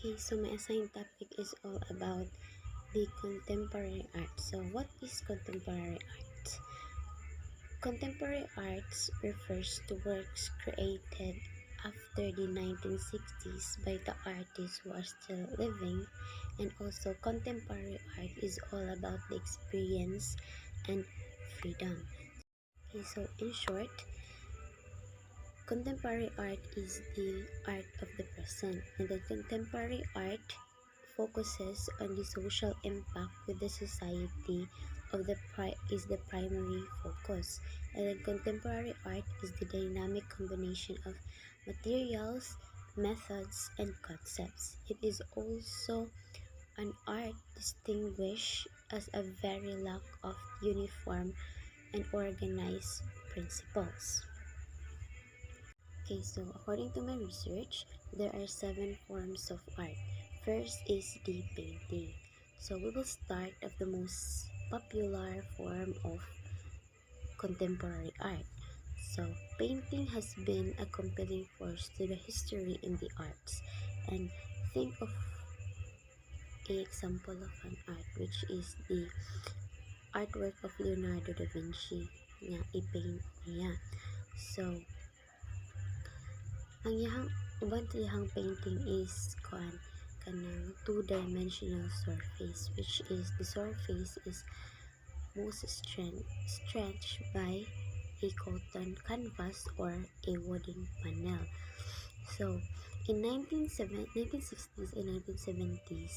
Okay, so my assigned topic is all about the contemporary art. So what is contemporary art? Contemporary arts refers to works created after the 1960s by the artists who are still living, and also contemporary art is all about the experience and freedom. Okay, so in short, contemporary art is the art of the present, and the contemporary art focuses on the social impact with the society of is the primary focus, and then contemporary art is the dynamic combination of materials, methods, and concepts. It is also an art distinguished as a very lack of uniform and organized principles. Okay, so according to my research, there are 7 forms of art. First is the painting. So we will start of the most popular form of contemporary art. So painting has been a compelling force to the history in the arts. And think of an example of an art which is the artwork of Leonardo da Vinci nga i-paint niya. So ang iyang uban sa iyang painting is kanang two-dimensional surface, which is the surface is most stretched by a cotton canvas or a wooden panel. So in 1960s and 1970s,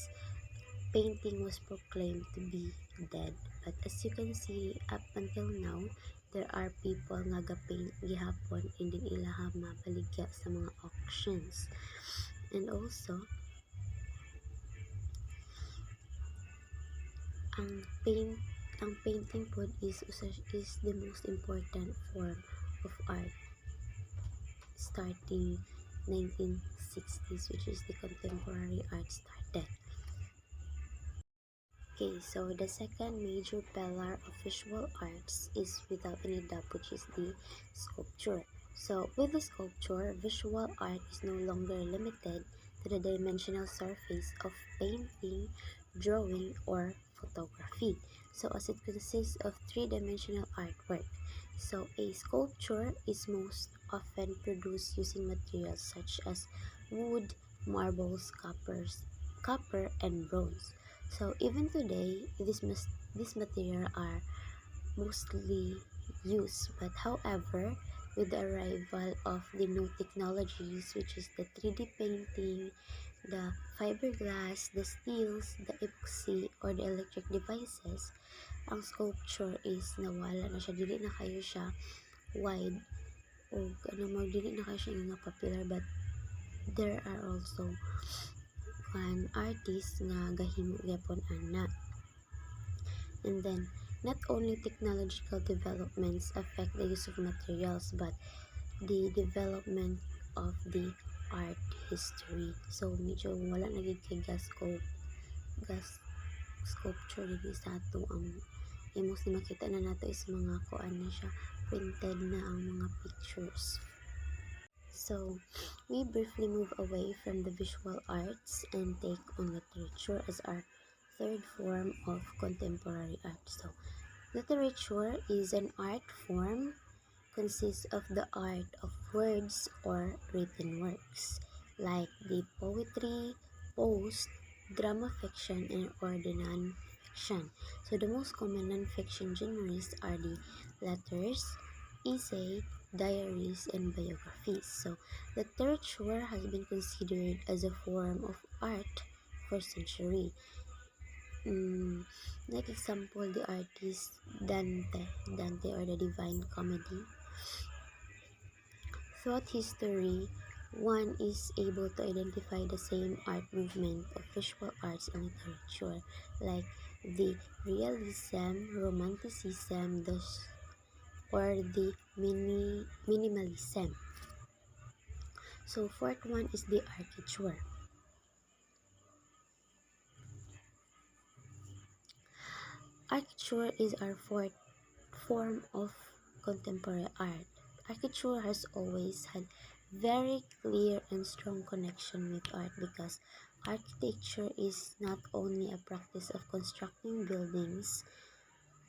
painting was proclaimed to be dead, but as you can see, up until now, there are people nga ga-paint gihapon and din ilaha mabaligya sa mga auctions. And also, ang painting pod is the most important form of art starting 1960s, which is the contemporary art started. Okay, so the second major pillar of visual arts is without any doubt, which is the sculpture. So with the sculpture, visual art is no longer limited to the dimensional surface of painting, drawing, or photography. So as it consists of three-dimensional artwork. So a sculpture is most often produced using materials such as wood, marbles, copper, and bronze. So even today, these materials are mostly used, but however, with the arrival of the new technologies, which is the 3D painting, the fiberglass, the steels, the epoxy, or the electric devices, ang sculpture is nawala na siya, dili na kayo siya wide o dili na kayo siya nga popular, but there are also artist nga gahimo gyapon ana. And then not only technological developments affect the use of materials, but the development of the art history. So medyo wala na gid kay gas sculpture dili sa ato. Ang mostly makita na nato is mga kuan na siya, printed na ang mga pictures. So, we briefly move away from the visual arts and take on literature as our third form of contemporary art. So, literature is an art form consists of the art of words or written works, like the poetry, prose, drama fiction, and or the non-fiction. So, the most common non-fiction genres are the letters, essay, diaries, and biographies. So, literature has been considered as a form of art for centuries. Like example, the artist Dante or the Divine Comedy. Throughout history, one is able to identify the same art movement of visual arts and literature, like the realism, romanticism, or the minimalism. So fourth one is the architecture. Architecture is our fourth form of contemporary art. Architecture has always had very clear and strong connection with art because architecture is not only a practice of constructing buildings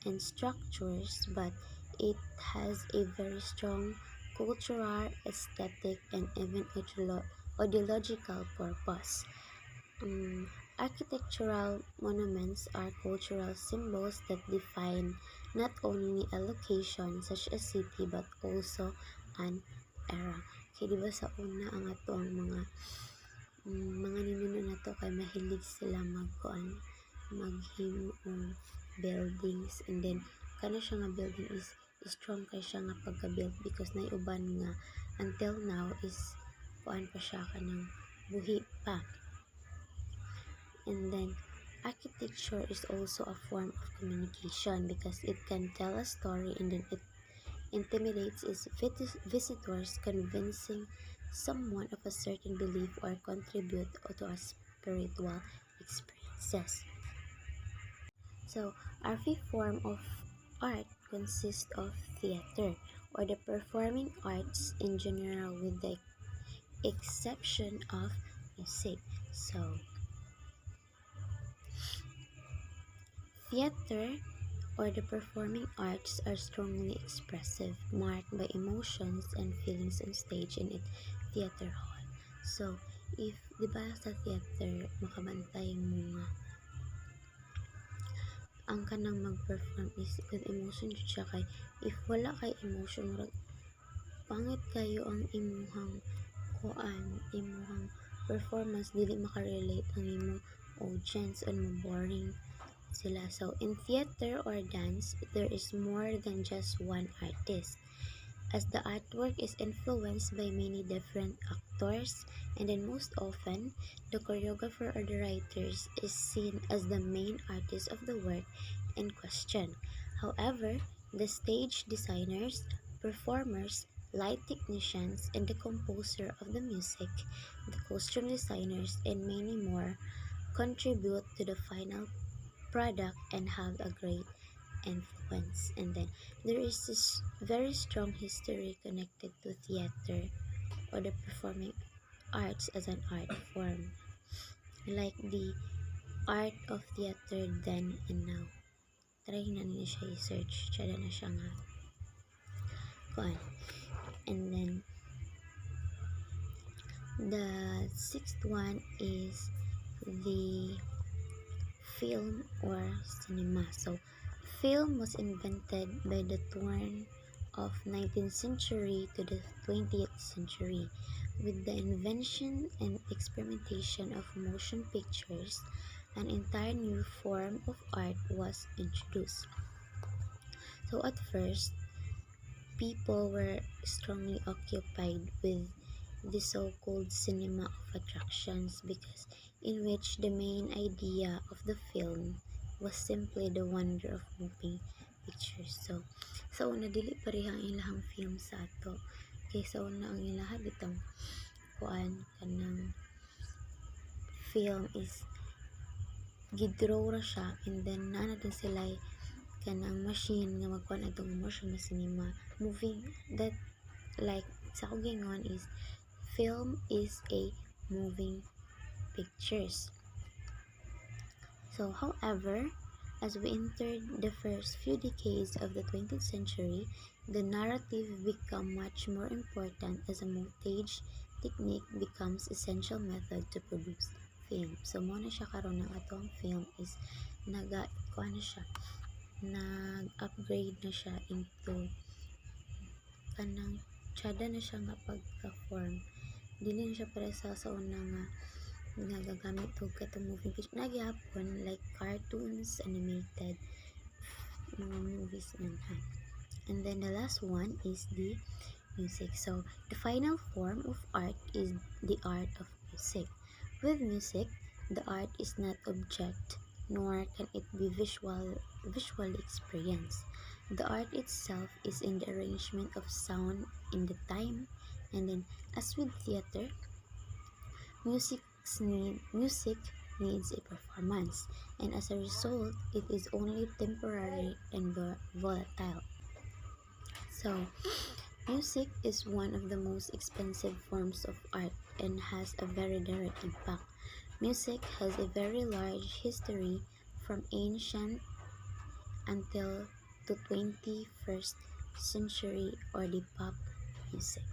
and structures, but it has a very strong cultural, aesthetic, and even ideological purpose. Architectural monuments are cultural symbols that define not only a location such as city but also an era. Kaya diba sa una ang ato ang mga ninuno na to kay mahilig sila maghimo og buildings, and then kana siya nga building is strong kay siya nga pagka-build because naiuban nga until now is kuan pa siya kanang buhi pa. And then architecture is also a form of communication because it can tell a story, and then it intimidates its visitors, convincing someone of a certain belief or contribute to a spiritual experiences. So, our fifth form of art consists of theater or the performing arts in general, with the exception of music. So, theater or the performing arts are strongly expressive, marked by emotions and feelings on stage in a theater hall. So, if di ba sa theater, makabantay mo nga ang kanang mag-perform is with emotion jud siya, kay if wala kay emotion, pangit kayo ang imuhang performance, dili makarelate ang imong audience and mo boring sila. So in theater or dance, there is more than just one artist, as the artwork is influenced by many different actors, and then most often the choreographer or the writers is seen as the main artist of the work in question. However, the stage designers, performers, light technicians, and the composer of the music, the costume designers, and many more contribute to the final product and have a great influence. And then there is this very strong history connected to theater or the performing arts as an art form, like the art of theater then and now. Try na niya siya i-search, tsada na siya nga kuan. And then the sixth one is the film or cinema. So film was invented by the turn of 19th century to the 20th century. With the invention and experimentation of motion pictures, an entire new form of art was introduced. So at first, people were strongly occupied with the so-called cinema of attractions, because in which the main idea of the film was simply the wonder of moving pictures. So sa una dili pareha ang ilahang film sa ato, kay sa una ang ilaha bitong kuan kanang film is gidraw ra siya, and then naa din sila kanang machine nga magkuan atong motion na cinema moving, that like sa akong gingon is film is a moving pictures. So however, as we entered the first few decades of the 20th century, the narrative become much more important as a montage technique becomes essential method to produce film. So mo na siya karon ng atong film is kuan na siya, nag-upgrade na siya into kanang tsada na siya nga pagka-form. Dili na siya para sa una nga nagagamit og katong moving picture nagyapon like cartoons, animated mga movies nanhan. And then the last one is the music. So the final form of art is the art of music. With music, the art is not object, nor can it be visually experienced. The art itself is in the arrangement of sound in the time, and then as with theater, music needs a performance, and as a result, it is only temporary and volatile. So, music is one of the most expensive forms of art and has a very direct impact. Music has a very large history from ancient until the 21st century or the pop music.